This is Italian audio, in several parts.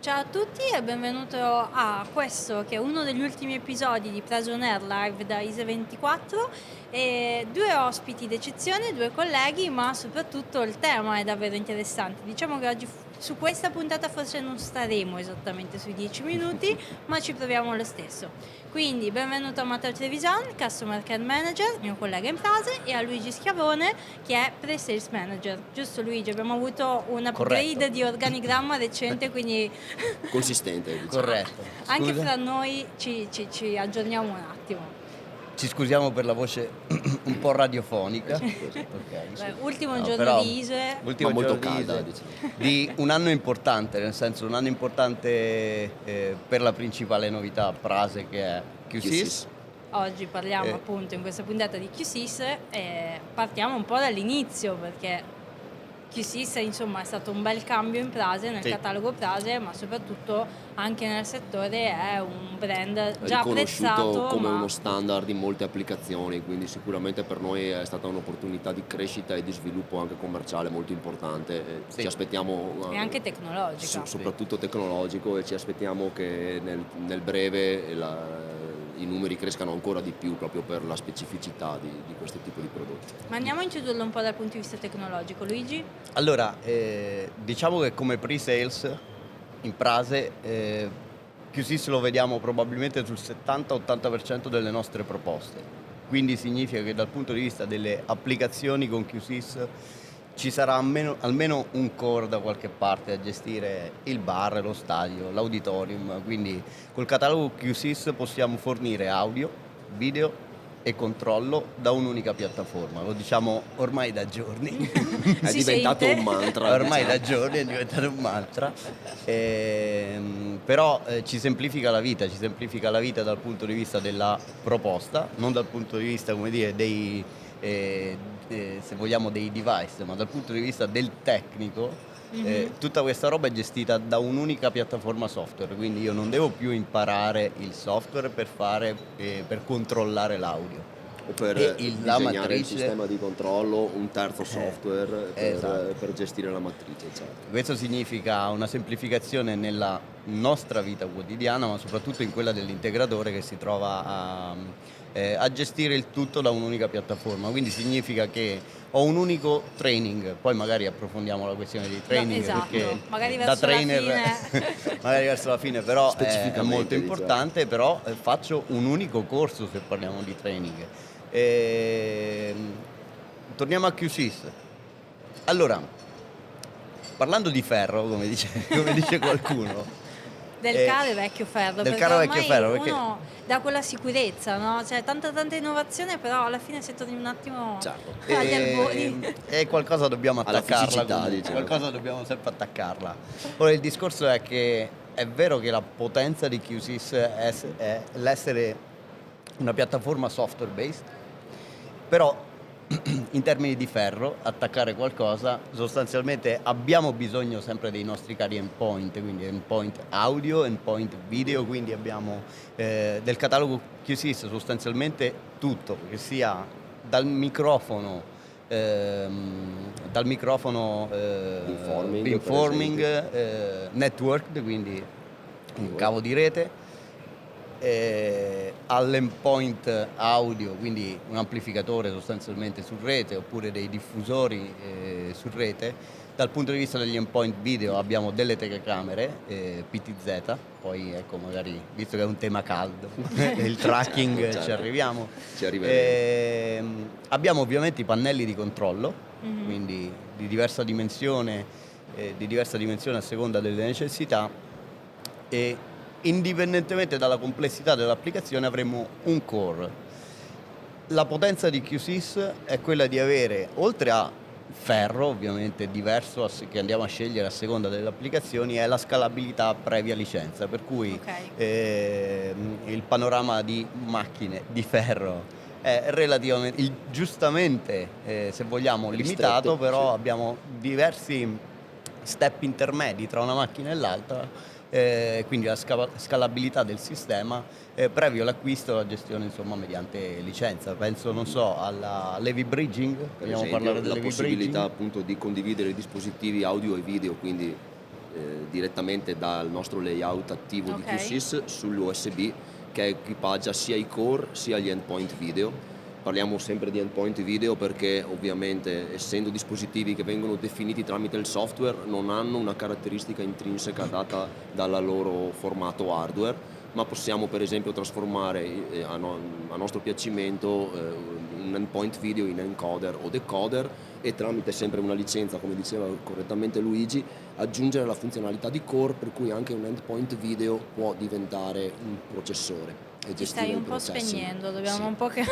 Ciao a tutti e benvenuto a questo che è uno degli ultimi episodi di Preso on Air live da ISE24 e due ospiti d'eccezione, due colleghi, ma soprattutto il tema è davvero interessante. Diciamo che oggi su questa puntata forse non staremo esattamente sui 10 minuti, ma ci proviamo lo stesso. Quindi benvenuto a Matteo Trevisan, Customer Care Manager, mio collega in frase, e a Luigi Schiavone che è Pre-Sales Manager. Giusto Luigi? Abbiamo avuto un upgrade Corretto. di organigramma recente, quindi Consistente, diciamo. Corretto. anche Scusa? fra noi ci aggiorniamo un attimo. Ci scusiamo per la voce un po' radiofonica. Così. Ok. Beh, ultimo No, giorno però, di ISE. ultimo Ma molto giorno di calda, ISE, diciamo. di un anno importante, nel senso un anno importante per la principale novità Prase che è QSIS. Oggi parliamo Eh. appunto in questa puntata di QSIS e partiamo un po' dall'inizio perché QSIS insomma è stato un bel cambio in Prase, nel Sì. catalogo Prase, ma soprattutto anche nel settore è un brand già Riconosciuto apprezzato, come ma uno standard in molte applicazioni, quindi sicuramente per noi è stata un'opportunità di crescita e di sviluppo anche commerciale molto importante. E Sì. Ci aspettiamo e anche tecnologica. soprattutto tecnologico, e ci aspettiamo che nel breve i numeri crescano ancora di più proprio per la specificità di questo tipo di prodotti. Ma andiamo a introdurlo un po' dal punto di vista tecnologico, Luigi? Allora, diciamo che come pre-sales in Prase QSIS lo vediamo probabilmente sul 70-80% delle nostre proposte. Quindi significa che dal punto di vista delle applicazioni con QSIS ci sarà almeno un core da qualche parte a gestire il bar, lo stadio, l'auditorium. Quindi col catalogo QSIS possiamo fornire audio, video e controllo da un'unica piattaforma. Lo diciamo ormai da giorni. È Si diventato sente? un mantra. Ormai diciamo. da giorni è diventato un mantra. Però ci semplifica la vita dal punto di vista della proposta, non dal punto di vista, come dire, se vogliamo dei device, ma dal punto di vista del tecnico. Tutta questa roba è gestita da un'unica piattaforma software, quindi io non devo più imparare il software per controllare l'audio. O per la disegnare il matrice. sistema di controllo, un terzo software esatto. per gestire la matrice, certo. Questo significa una semplificazione nella nostra vita quotidiana, ma soprattutto in quella dell'integratore che si trova a gestire il tutto da un'unica piattaforma. Quindi significa che ho un unico training, poi magari approfondiamo la questione dei training, esatto, perché magari da verso la trainer fine. magari verso la fine, però è Specificamente, molto diciamo. importante, però faccio un unico corso se parliamo di training. Torniamo a QSIS. Allora, parlando di ferro, come dice qualcuno, Del caro e vecchio ferro, del perché caro ormai vecchio ferro, perché uno dà quella sicurezza, no? C'è tanta innovazione, però alla fine se torni un attimo Certo. agli albori. e qualcosa dobbiamo Alla attaccarla, fisicità, comunque. diciamo. Qualcosa dobbiamo sempre attaccarla. Ora il discorso è che è vero che la potenza di QSIS è l'essere una piattaforma software based, però in termini di ferro, attaccare qualcosa, sostanzialmente abbiamo bisogno sempre dei nostri cari endpoint, quindi endpoint audio, endpoint video, quindi abbiamo del catalogo QSIS sostanzialmente tutto, che sia dal microfono Beamforming, beamforming, networked, quindi un cavo di rete, all'endpoint audio, quindi un amplificatore sostanzialmente su rete oppure dei diffusori su rete. Dal punto di vista degli endpoint video abbiamo delle telecamere PTZ, poi ecco magari visto che è un tema caldo il tracking Certo. ci arriviamo. Ci arriveremo. Abbiamo ovviamente i pannelli di controllo, quindi di diversa dimensione a seconda delle necessità, e indipendentemente dalla complessità dell'applicazione avremo un core. La potenza di QSIS è quella di avere, oltre a ferro ovviamente diverso che andiamo a scegliere a seconda delle applicazioni, è la scalabilità previa licenza, per cui Ok. il panorama di macchine di ferro è relativamente, giustamente se vogliamo, limitato, Ristretto, però sì. abbiamo diversi step intermedi tra una macchina e l'altra. Quindi la scalabilità del sistema previo l'acquisto e la gestione insomma mediante licenza. Penso, non so, alla l'heavy bridging, Per vogliamo esempio, parlare la dell'heavy possibilità bridging? appunto di condividere dispositivi audio e video, quindi direttamente dal nostro layout attivo di Ok. QSys sull'USB, che equipaggia sia i core sia gli endpoint video. Parliamo sempre di endpoint video perché ovviamente, essendo dispositivi che vengono definiti tramite il software, non hanno una caratteristica intrinseca data dal loro formato hardware, ma possiamo per esempio trasformare a nostro piacimento un endpoint video in encoder o decoder, e tramite sempre una licenza, come diceva correttamente Luigi, aggiungere la funzionalità di core, per cui anche un endpoint video può diventare un processore e Ti gestire stai il un po' processing. spegnendo, dobbiamo Sì. un po' che...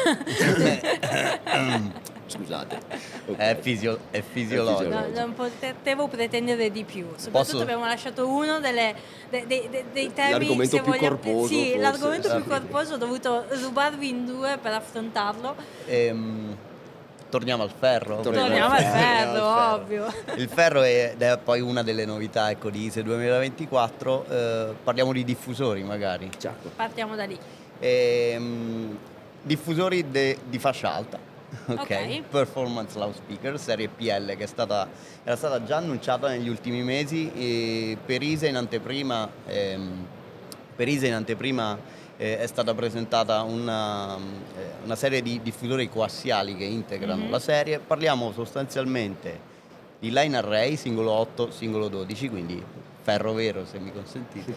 Scusate. Ok. È fisiologico. No, non potevo pretendere di più. Soprattutto Posso- abbiamo lasciato uno dei temi, L'argomento se più vogliamo- corposo, Sì, forse. l'argomento più Sì. corposo, ho dovuto rubarvi in due per affrontarlo. Torniamo al ferro. Torniamo al ferro, ovvio. Il ferro ed è poi una delle novità, ecco, di ISE 2024. Parliamo di diffusori magari. Certo. Partiamo da lì. Diffusori di fascia alta. Ok. Performance loudspeaker serie PL, che era stata già annunciata negli ultimi mesi, e per ISE in anteprima è stata presentata una serie di diffusori coassiali che integrano la serie. Parliamo sostanzialmente di line array singolo 8, singolo 12, quindi ferro vero, se mi consentite.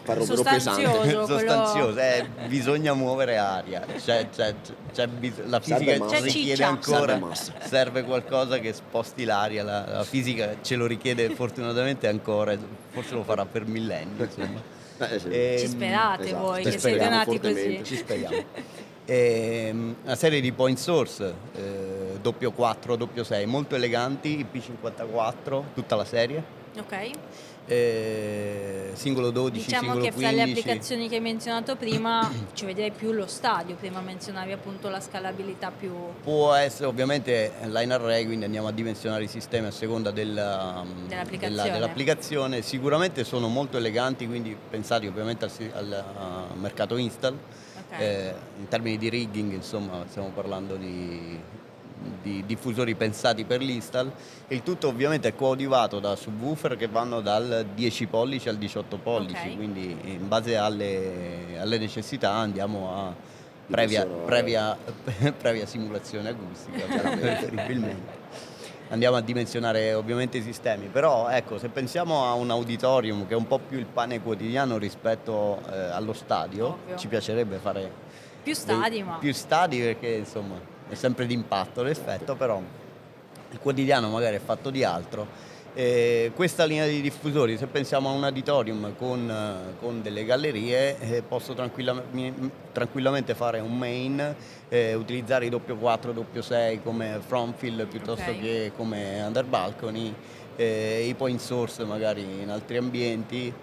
Ferro vero pesante. Sostanzioso. Sostanzioso, bisogna muovere aria, la fisica massa. C'è richiede ciccia. ancora, Serve massa. serve qualcosa che sposti l'aria, la fisica ce lo richiede fortunatamente ancora, forse lo farà per millenni, insomma. Sì. Ci sperate Esatto. voi, Ci che siete speriamo nati fortemente. così. Ci speriamo. Una serie di point source doppio 4, doppio 6, molto eleganti, IP54, tutta la serie, Ok. singolo 12, Diciamo singolo che fra 15. le applicazioni che hai menzionato prima ci vedrei più lo stadio, prima menzionavi appunto la scalabilità più... Può essere ovviamente line array, quindi andiamo a dimensionare i sistemi a seconda dell'applicazione. Sicuramente sono molto eleganti, quindi pensati ovviamente al mercato install. Ok. In termini di rigging, insomma, stiamo parlando di diffusori pensati per l'install. Il tutto ovviamente è coadiuvato da subwoofer che vanno dal 10 pollici al 18 pollici, Ok. quindi in base alle necessità andiamo a previa simulazione acustica, preferibilmente. Andiamo a dimensionare ovviamente i sistemi, però ecco, se pensiamo a un auditorium che è un po' più il pane quotidiano rispetto allo stadio, Ovvio. ci piacerebbe fare Più stadi, ma... più stadi, perché insomma è sempre d'impatto l'effetto, però il quotidiano magari è fatto di altro. Questa linea di diffusori, se pensiamo a un auditorium con delle gallerie, posso tranquillamente fare un main, utilizzare i doppio 4, doppio 6 come front fill piuttosto Ok. che come under balcony, i point source magari in altri ambienti.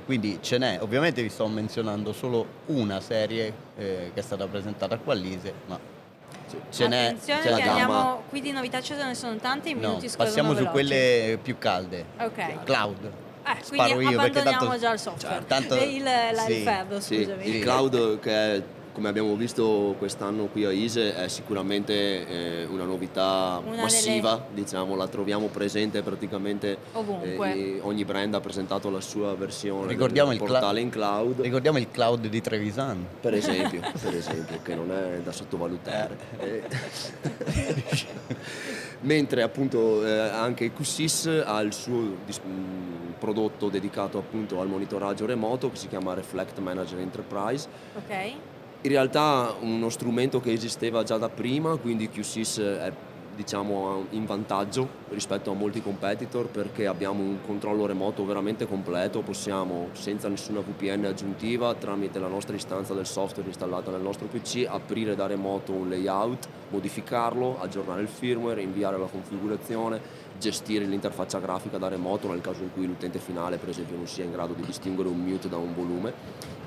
Quindi ce n'è, ovviamente vi sto menzionando solo una serie che è stata presentata qua all'ISE, ma ce n'è, Attenzione c'è la che gamma. andiamo, qui di novità ce ne sono tante, i No, minuti scorrono passiamo su veloci. quelle più calde. Ok. Cloud. Quindi Sparo io perché abbandoniamo tanto, già il software. tanto- il sì. ferro, Sì, scusami. il cloud, che è, come abbiamo visto quest'anno qui a ISE, è sicuramente una novità Una massiva, diciamo, la troviamo presente praticamente Ovunque. ogni brand ha presentato la sua versione Ricordiamo del il portale in cloud, Ricordiamo il cloud di Trevisan. per esempio, che non è da sottovalutare. Mentre appunto anche QSys ha il suo prodotto dedicato appunto al monitoraggio remoto che si chiama Reflect Manager Enterprise. Ok. In realtà uno strumento che esisteva già da prima, quindi QSys è diciamo in vantaggio rispetto a molti competitor perché abbiamo un controllo remoto veramente completo, possiamo senza nessuna VPN aggiuntiva tramite la nostra istanza del software installata nel nostro PC aprire da remoto un layout, modificarlo, aggiornare il firmware, inviare la configurazione, gestire l'interfaccia grafica da remoto nel caso in cui l'utente finale per esempio non sia in grado di distinguere un mute da un volume.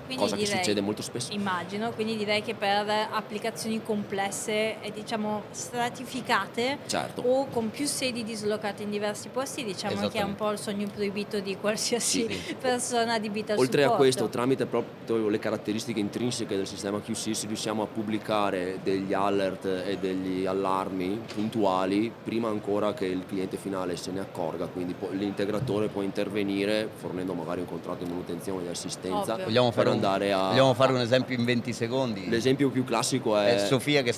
Quindi cosa che direi- succede molto spesso. Immagino, quindi direi che per applicazioni complesse e diciamo stratificate Certo. o con più sedi dislocate in diversi posti, diciamo che è un po' il sogno proibito di qualsiasi persona di vita al Oltre a supporto. questo, tramite proprio le caratteristiche intrinseche del sistema QSys riusciamo a pubblicare degli alert e degli allarmi puntuali prima ancora che il cliente finale se ne accorga, quindi l'integratore può intervenire fornendo magari un contratto di manutenzione di assistenza. Ovvio. Vogliamo fare, vogliamo fare un a- esempio in 20 secondi? L'esempio più classico È è Sofia che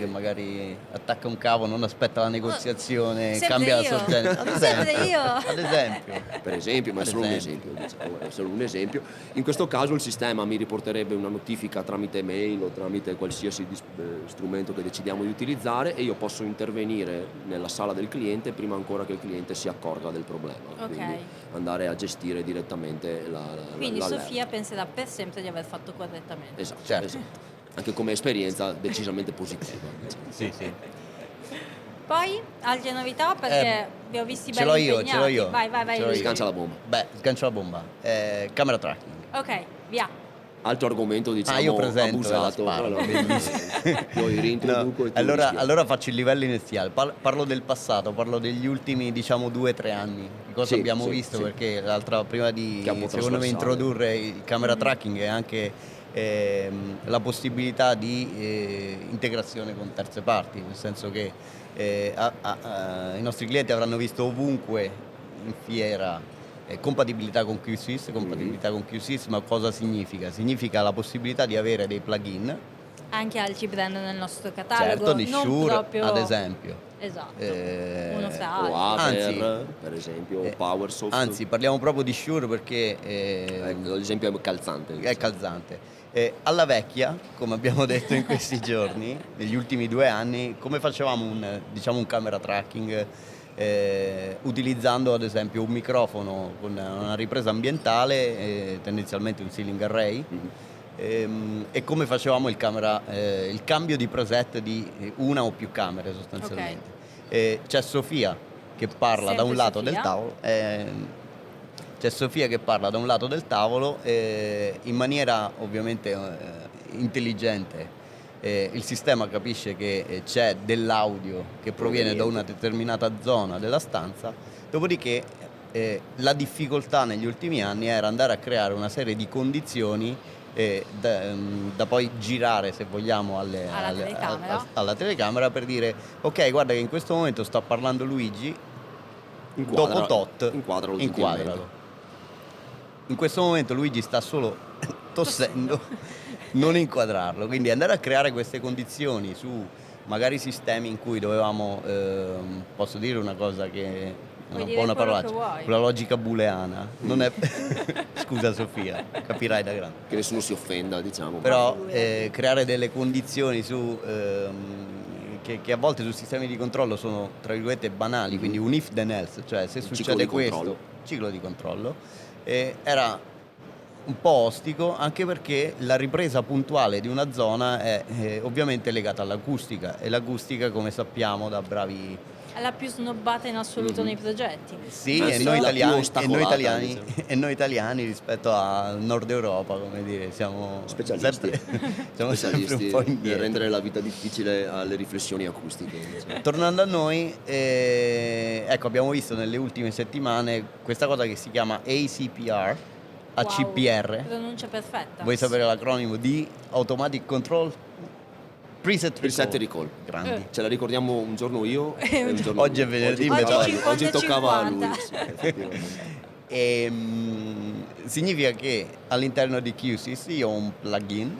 magari attacca un cavo, non aspetta la negoziazione, Sempre cambia io. la sorgente. Sempre io. Ad esempio. per esempio, ma è Ad solo un esempio. esempio, diciamo, è solo un esempio. In questo caso il sistema mi riporterebbe una notifica tramite mail o tramite qualsiasi strumento che decidiamo di utilizzare e io posso intervenire nella sala del cliente prima ancora che il cliente si accorga del problema. Ok. Quindi andare a gestire direttamente Quindi l'allerta. Sofia penserà per sempre di aver fatto correttamente. Esatto, Certo. esatto. Anche come esperienza decisamente positiva. Sì, sì. Poi altre novità perché vi ho visti Ce belli l'ho io, impegnati. ce l'ho io. Vai, Ce l'ho Luigi. io. Sgancia la bomba. Beh, sgancio la bomba. Camera tracking. Ok, via. Altro argomento, diciamo, Io presento abusato. la sparo, Allora, bellissimo. Io reintroduco e tu allora, rischi. allora faccio il livello iniziale, parlo del passato, parlo degli ultimi diciamo 2-3 anni, di cosa Sì, abbiamo sì, visto, sì. perché prima di Che è un po' secondo me trasversale. introdurre il camera tracking e anche la possibilità di integrazione con terze parti, nel senso che i nostri clienti avranno visto ovunque in fiera compatibilità con QSys, ma cosa significa? Significa la possibilità di avere dei plugin, Anche altri brand nel nostro catalogo. certo, di non Shure proprio... ad esempio. Esatto. O Uno fra O altri. Aver, per esempio, o PowerSoft. Anzi, parliamo proprio di Shure perché Ecco, l'esempio è calzante. è calzante. Alla vecchia, come abbiamo detto in questi giorni, negli ultimi 2 anni, come facevamo un camera tracking utilizzando ad esempio un microfono con una ripresa ambientale, tendenzialmente un ceiling array, e come facevamo il cambio di preset di una o più camere sostanzialmente. C'è Sofia che parla da Sempre un lato Sofia. del tavolo. C'è Sofia che parla da un lato del tavolo in maniera ovviamente intelligente. Il sistema capisce che c'è dell'audio che proviene da una determinata zona della stanza, dopodiché la difficoltà negli ultimi anni era andare a creare una serie di condizioni da poi girare, se vogliamo, alla telecamera per dire ok, guarda che in questo momento sta parlando Luigi, dopo tot inquadralo. inquadralo. In questo momento Luigi sta solo tossendo, non inquadrarlo, quindi andare a creare queste condizioni su magari sistemi in cui dovevamo, posso dire una cosa che è Puoi un dire po' una quello che parolaccia, vuoi. la logica booleana, non è scusa Sofia, capirai da grande. Che nessuno si offenda, diciamo. Però creare delle condizioni che a volte su sistemi di controllo sono tra virgolette banali, quindi un if then else, cioè se ciclo succede di questo, controllo. ciclo di controllo, era un po' ostico anche perché la ripresa puntuale di una zona è ovviamente legata all'acustica e l'acustica, come sappiamo da bravi È la più snobbata in assoluto nei progetti. sì, Anzi, e noi la più italiani, ostacolata, diciamo. e noi italiani rispetto al nord Europa, come dire, siamo Specialisti. siamo sempre Specialisti un po' nel indietro. rendere la vita difficile alle riflessioni acustiche. diciamo. Tornando a noi, ecco, abbiamo visto nelle ultime settimane questa cosa che si chiama ACPR, ACPR. Wow, pronuncia perfetta. Vuoi sapere l'acronimo di Automatic Control Preset Recall. Grandi. Ce la ricordiamo un giorno io e un giorno Oggi è lui. venerdì, Oggi toccava a lui. 50-50. sì, effettivamente. Significa che all'interno di QSys io ho un plugin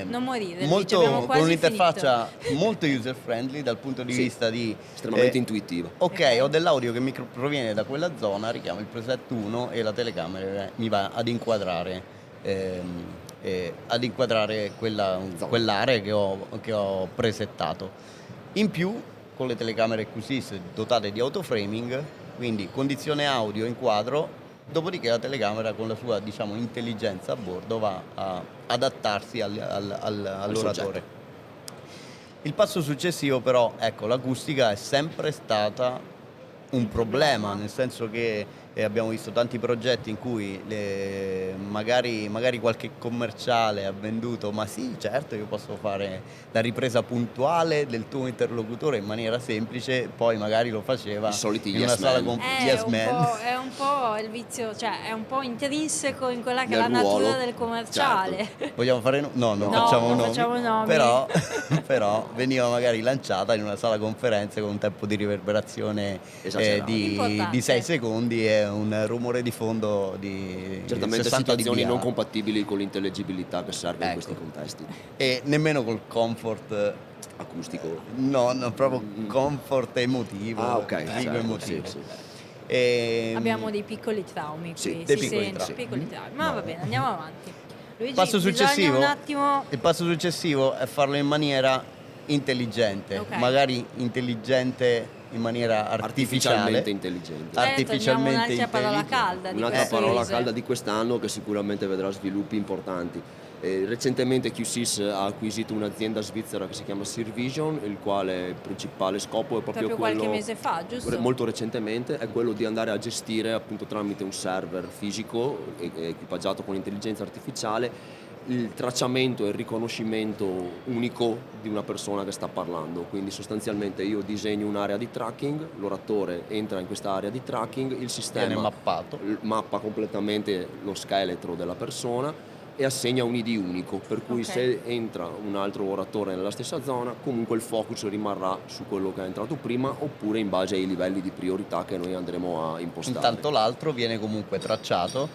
Non morire, Luigi, molto, abbiamo con quasi un'interfaccia molto user friendly dal punto di Sì, vista di estremamente intuitiva. ok, ho dell'audio che mi proviene da quella zona, richiamo il preset 1 e la telecamera mi va ad inquadrare quell'area che ho presettato. In più, con le telecamere QSys dotate di autoframing, quindi condizione audio, inquadro, dopodiché la telecamera con la sua diciamo intelligenza a bordo va a adattarsi all'oratore. soggetto. Il passo successivo però, ecco, l'acustica è sempre stata un problema, nel senso che abbiamo visto tanti progetti in cui magari qualche commerciale ha venduto, ma sì, certo, io posso fare la ripresa puntuale del tuo interlocutore in maniera semplice, poi magari lo faceva I soliti in una yes sala man. con yes man. È un po' il vizio, cioè è un po' intrinseco in quella che è Nel la ruolo, natura del commerciale. Vogliamo fare no, non No, facciamo non nomi, facciamo nomi. però veniva magari lanciata in una sala conferenze con un tempo di riverberazione Esagerato. di Importante. 6 secondi e un rumore di fondo di Certamente 60 situazioni dBA. non compatibili con l'intellegibilità che serve in Ecco. questi contesti. E nemmeno col comfort, Acustico. no, proprio comfort emotivo, Ah, ok, figo certo, emotivo. sì. Abbiamo dei piccoli traumi Sì, qui, dei si piccoli sente, traumi. piccoli traumi. Ma va bene, andiamo avanti. Luigi, Passo bisogna successivo? un attimo. Il passo successivo è farlo in maniera intelligente, Ok. magari intelligente in maniera artificiale. Artificialmente intelligente. Artificialmente un'altra parola intelligente. calda di Un'altra questo parola user. calda di quest'anno che sicuramente vedrà sviluppi importanti. Recentemente QSIS ha acquisito un'azienda svizzera che si chiama Sirvision, il quale principale scopo è proprio quello, qualche mese fa, giusto? molto recentemente, è quello di andare a gestire appunto tramite un server fisico equipaggiato con intelligenza artificiale il tracciamento e il riconoscimento unico di una persona che sta parlando. Quindi sostanzialmente io disegno un'area di tracking, l'oratore entra in questa area di tracking, il sistema Viene mappato. mappa completamente lo scheletro della persona e assegna un ID unico, per cui Ok. se entra un altro oratore nella stessa zona comunque il focus rimarrà su quello che è entrato prima, oppure in base ai livelli di priorità che noi andremo a impostare. Intanto l'altro viene comunque tracciato,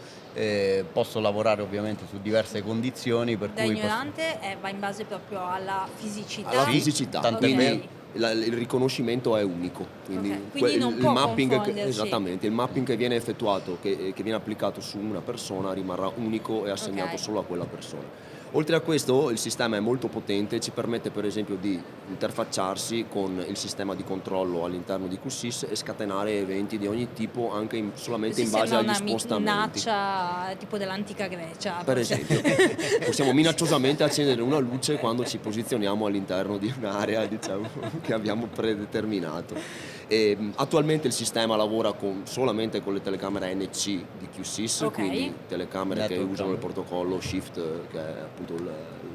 posso lavorare ovviamente su diverse condizioni per Da cui ignorante va in base proprio alla fisicità. Alla Sì, fisicità, tanto quindi è vero. il riconoscimento è unico, quindi Ok, quindi non il può mapping confondersi. esattamente, il mapping che viene effettuato, che viene applicato su una persona rimarrà unico e assegnato Ok. solo a quella persona. Oltre a questo il sistema è molto potente, ci permette per esempio di interfacciarsi con il sistema di controllo all'interno di QSIS e scatenare eventi di ogni tipo anche solamente in base agli spostamenti. minaccia tipo dell'antica Grecia. Per forse. esempio, possiamo minacciosamente accendere una luce quando ci posizioniamo all'interno di un'area, diciamo, che abbiamo predeterminato. Attualmente il sistema lavora solamente con le telecamere NC di QSIS, Ok. quindi telecamere che Network usano il camera. protocollo Shift, che è appunto il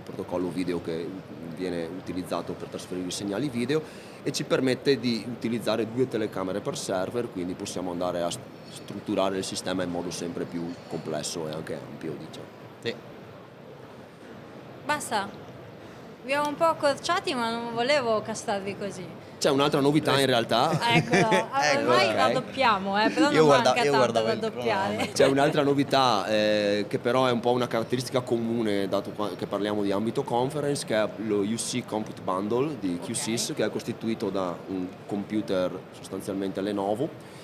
protocollo video che viene utilizzato per trasferire i segnali video, e ci permette di utilizzare 2 telecamere per server, quindi possiamo andare a strutturare il sistema in modo sempre più complesso e anche ampio, diciamo. Sì. Basta. Vi ho un po' accorciati, ma non volevo castarvi così. C'è un'altra novità in realtà. Eccola, ormai ok. raddoppiamo, però Io non guarda- manca io tanto guardavo da il raddoppiare. cronometro. C'è un'altra novità che però è un po' una caratteristica comune, dato che parliamo di ambito conference, che è lo UC Compute Bundle di QSIS, che è costituito da un computer sostanzialmente Lenovo,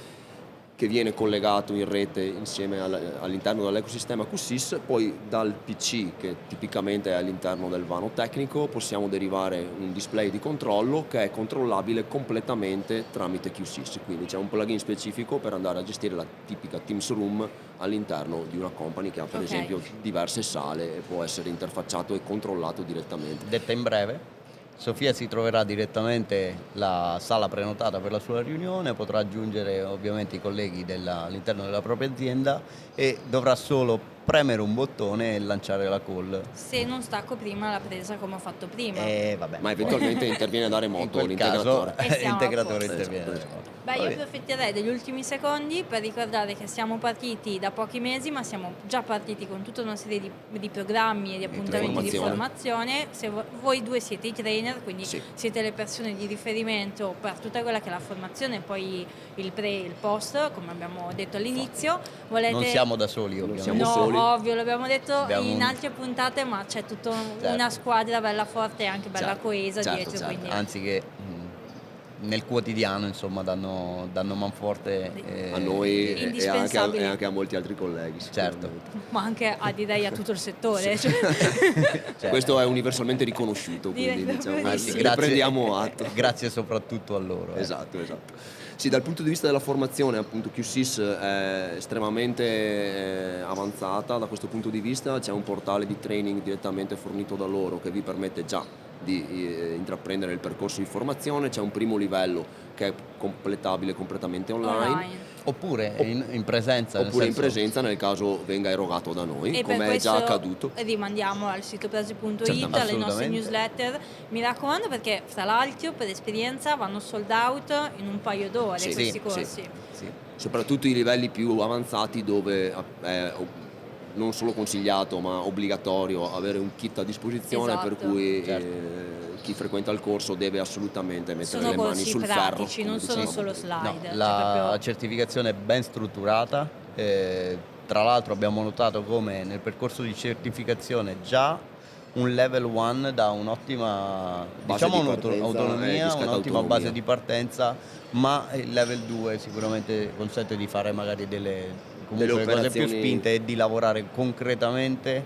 che viene collegato in rete insieme all'interno dell'ecosistema QSIS. Poi dal PC, che tipicamente è all'interno del vano tecnico, possiamo derivare un display di controllo che è controllabile completamente tramite QSIS, quindi c'è un plugin specifico per andare a gestire la tipica Teams Room all'interno di una company che ha per Ok. esempio diverse sale e può essere interfacciato e controllato direttamente. Detta in breve, Sofia si troverà direttamente la sala prenotata per la sua riunione, potrà aggiungere ovviamente i colleghi all'interno della propria azienda e dovrà solo premere un bottone e lanciare la call. Se non stacco prima la presa come ho fatto prima. Vabbè. Ma eventualmente interviene da in remoto quel caso l'integratore. E siamo a l'integratore posto. interviene. Esatto. Beh, io Vabbè. approfitterei degli ultimi secondi per ricordare che siamo partiti da pochi mesi, ma siamo già partiti con tutta una serie di programmi e di appuntamenti di formazione. Se voi due siete i trainer, quindi Sì. siete le persone di riferimento per tutta quella che è la formazione e poi il pre e il post, come abbiamo detto all'inizio. Volete... Non siamo da soli, ovviamente. siamo no, soli. ovvio, l'abbiamo detto Abbiamo in un- altre puntate, ma c'è tutta Certo. una squadra bella forte e anche bella Certo, coesa certo, dietro. certo. Quindi... Anzi che nel quotidiano insomma danno manforte A noi e Indispensabili. anche a molti altri colleghi. Certo. sicuramente. ma anche direi a tutto il settore. Cioè, Cioè, Questo è universalmente riconosciuto, quindi Direi diciamo, proprio di ne prendiamo atto. grazie soprattutto a loro. Esatto. Sì, dal punto di vista della formazione, appunto QSIS è estremamente avanzata da questo punto di vista. C'è un portale di training direttamente fornito da loro che vi permette già di intraprendere il percorso di formazione, c'è un primo livello che è completabile completamente online. Oppure in presenza, oppure in presenza nel caso venga erogato da noi, e come è già accaduto. Rimandiamo al sito prase.it, Certo, alle nostre assolutamente. newsletter, mi raccomando, perché fra l'altro per esperienza vanno sold out in un paio d'ore Sì, questi sì, corsi. Sì. Soprattutto i livelli più avanzati dove è non solo consigliato ma obbligatorio avere un kit a disposizione, Esatto. per cui Certo. chi frequenta il corso deve assolutamente mettere Sono le mani corsi sul ferro. pratici, come non sono dicevamo solo prima. No, slide. la proprio... certificazione è ben strutturata, tra l'altro abbiamo notato come nel percorso di certificazione già un level 1 dà un'ottima Base di un'autonomia, partenza, un'ottima autonomia. base di partenza, ma il level 2 sicuramente consente di fare magari delle cose più operazioni- spinte e di lavorare concretamente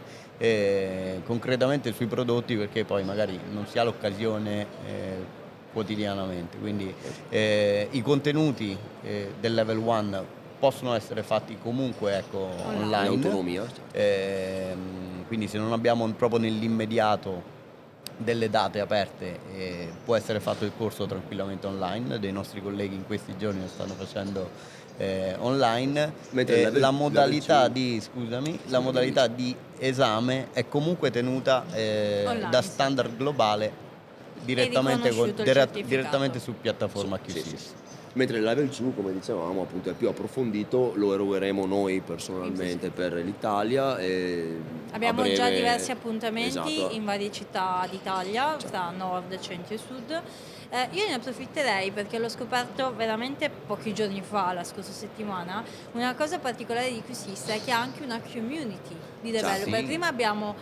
sui prodotti, perché poi magari non si ha l'occasione quotidianamente. Quindi i contenuti del level 1 possono essere fatti comunque in online. autonomia. Quindi se non abbiamo proprio nell'immediato delle date aperte, può essere fatto il corso tranquillamente online. Dei nostri colleghi in questi giorni lo stanno facendo online. Mentre il level- La modalità level la modalità di esame è comunque tenuta Online, da sì. standard globale direttamente, riconosciuto il certificato. direttamente su piattaforma Sì, QSIS. sì. Mentre il level 2, come dicevamo, appunto è più approfondito, lo erogheremo noi personalmente per l'Italia. E Abbiamo a breve- già diversi appuntamenti Esatto. in varie città d'Italia, Certo. tra nord, centro e sud. Io ne approfitterei perché l'ho scoperto veramente pochi giorni fa, la scorsa settimana. Una cosa particolare di QSIS è che ha anche una community di developer. Sì. Prima abbiamo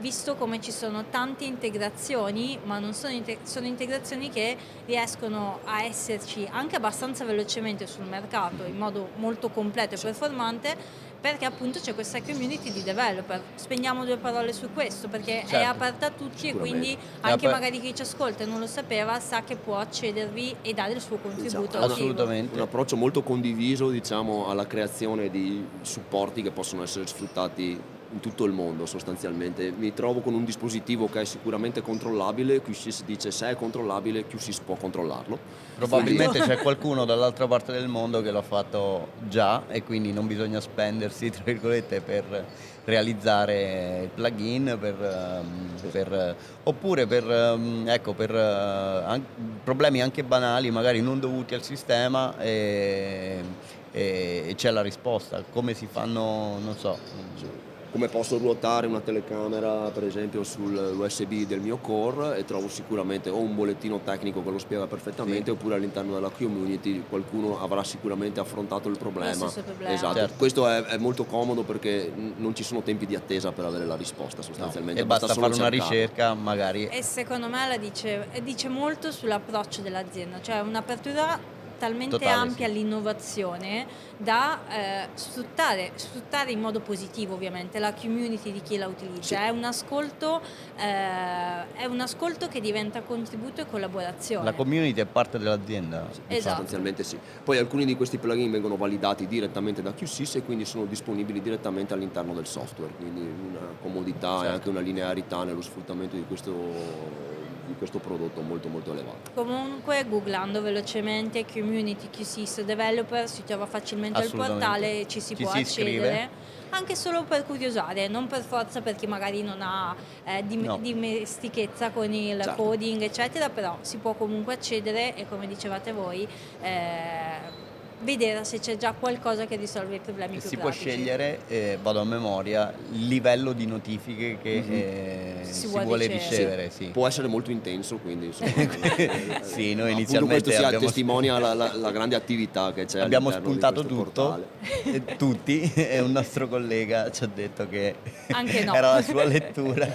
visto come ci sono tante integrazioni, ma non sono, sono integrazioni che riescono a esserci anche abbastanza velocemente sul mercato in modo molto completo e performante, perché appunto c'è questa community di developer. Spendiamo due parole su questo, perché è Certo, aperta a tutti e quindi sicuramente. anche È magari chi ci ascolta e non lo sapeva sa che può accedervi e dare il suo contributo Diciamo, attivo. assolutamente. Un approccio molto condiviso, diciamo, alla creazione di supporti che possono essere sfruttati in tutto il mondo sostanzialmente. Mi trovo con un dispositivo che è sicuramente controllabile, QSIS dice se è controllabile QSIS può controllarlo. Probabilmente c'è qualcuno dall'altra parte del mondo che l'ha fatto già, e quindi non bisogna spendersi, tra virgolette, per realizzare il plugin, oppure per problemi anche banali, magari non dovuti al sistema, e c'è la risposta. Come si fanno, non so. Come posso ruotare una telecamera per esempio sull'USB del mio core, e trovo sicuramente o un bollettino tecnico che lo spiega perfettamente, Sì. oppure all'interno della community qualcuno avrà sicuramente affrontato il problema. Lo stesso problema. Esatto. Certo. Questo è molto comodo perché non ci sono tempi di attesa per avere la risposta sostanzialmente. E basta solo fare una cercarlo. ricerca magari. E secondo me dice molto sull'approccio dell'azienda, cioè un'apertura talmente Totale, ampia sì. all'innovazione da sfruttare in modo positivo ovviamente la community di chi la utilizza. Sì. È un ascolto che diventa contributo e collaborazione. La community è parte dell'azienda. di Esatto. fatto. Sostanzialmente sì. Poi alcuni di questi plugin vengono validati direttamente da QSIS e quindi sono disponibili direttamente all'interno del software, quindi una comodità e Certo. anche una linearità nello sfruttamento di questo prodotto molto molto elevato. Comunque, googlando velocemente community QSIS developer si trova facilmente al Assolutamente. portale e ci si può si accedere. iscrive. Anche solo per curiosare, non per forza per chi magari non ha No. dimestichezza con il Certo. coding eccetera, però si può comunque accedere e, come dicevate voi, vedere se c'è già qualcosa che risolve i problemi E più si può pratici. scegliere, vado a memoria, il livello di notifiche che Si si vuole vuole ricevere. ricevere. Sì. Può essere molto intenso, quindi insomma, Sì, noi appunto inizialmente questo abbiamo testimonia la grande attività che c'è abbiamo all'interno di spuntato questo tutto, portale. tutti, e un nostro collega ci ha detto che Anche no. era la sua lettura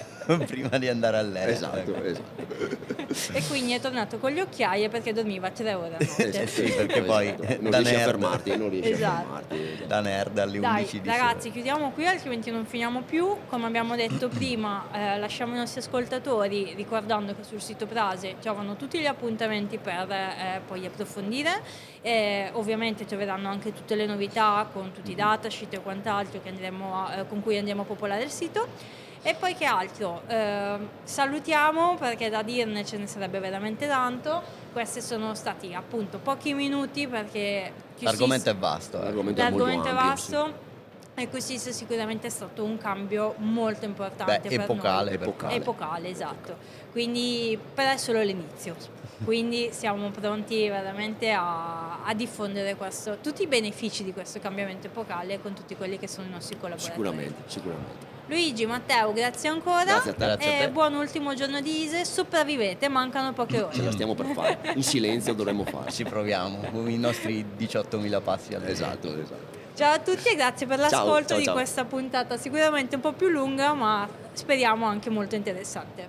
prima di andare a letto. Esatto, esatto. E quindi è tornato con le occhiaie perché dormiva 3 ore a notte. Sì, perché poi non da riesci a nerd. fermarti, non riesci Esatto. a fermarti. esatto. Da nerd alle Dai 11 di ragazzi, sera. chiudiamo qui altrimenti non finiamo più. Come abbiamo detto prima, lasciamo i nostri ascoltatori ricordando che sul sito Prase trovano tutti gli appuntamenti per poi approfondire. Ovviamente troveranno anche tutte le novità con tutti i datasheet e quant'altro che con cui andiamo a popolare il sito. E poi che altro? Salutiamo, perché da dirne ce ne sarebbe veramente tanto. Questi sono stati appunto pochi minuti, perché L'argomento è vasto. L'argomento è molto l'argomento è ampio, sì. vasto. E QSIS sicuramente è stato un cambio molto importante per epocale. noi. Epocale. Epocale, esatto. Quindi però è solo l'inizio. Quindi siamo pronti veramente a diffondere tutti i benefici di questo cambiamento epocale con tutti quelli che sono i nostri collaboratori. Sicuramente. Luigi, Matteo, grazie ancora. Grazie a te. Grazie a te. E buon ultimo giorno di ISE. Sopravvivete, mancano poche ore. Ce la stiamo per fare. In silenzio dovremmo farci. Ci proviamo con i nostri 18.000 passi al Esatto. Ciao a tutti e grazie per Ciao, l'ascolto ciao, di ciao. questa puntata, sicuramente un po' più lunga, ma speriamo anche molto interessante.